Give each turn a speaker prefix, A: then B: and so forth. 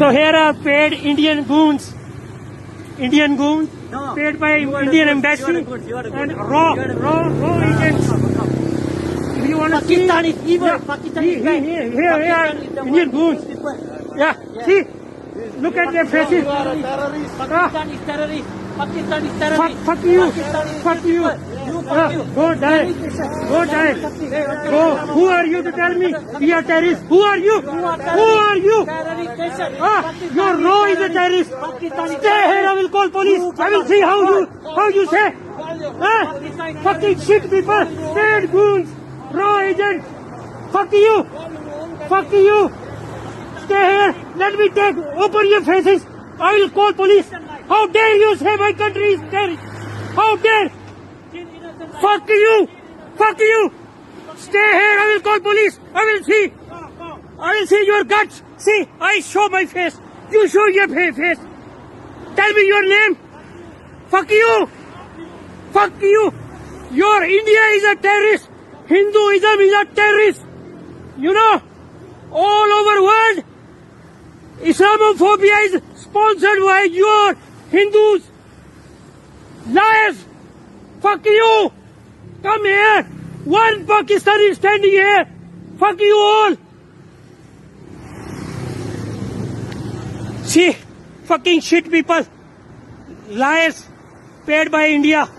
A: So here are paid Indian goons. Indian goons paid by Indian embassy and raw agents. If you want to see,
B: Pakistan is evil.
A: yeah,
B: Pakistan is bad.
A: here are Indian goons. Yeah, see, look at their faces.
B: Pakistan is terrorist. Pakistan is terrorist.
A: Fuck you.
B: Pakistan is
A: Fuck you.
B: Fuck you.
A: Go die. Go die. Go. Who are you to tell me we are terrorists? Who are you? Who are you?
B: Terrorist nation.
A: Your law is a terrorist. Stay here. I will call police. I will see how you say. Fucking shit people. Paid goons. Raw agents. Fuck you. Fuck you. Stay here. Let me take. Open your faces. I will call police. How dare you say my country is terrorist? How dare? Fuck you. Fuck you. Stay here. I will call police. I will see. I will see your guts. See, I show my face. You show your face. Tell me your name. Fuck you. Fuck you. Your India is a terrorist. Hinduism is a terrorist. You know, all over world, Islamophobia is sponsored by your Hindus. Liars. Fuck you. Come here. One Pakistani is standing here. Fuck you all. See, fucking shit people. Liars paid by India.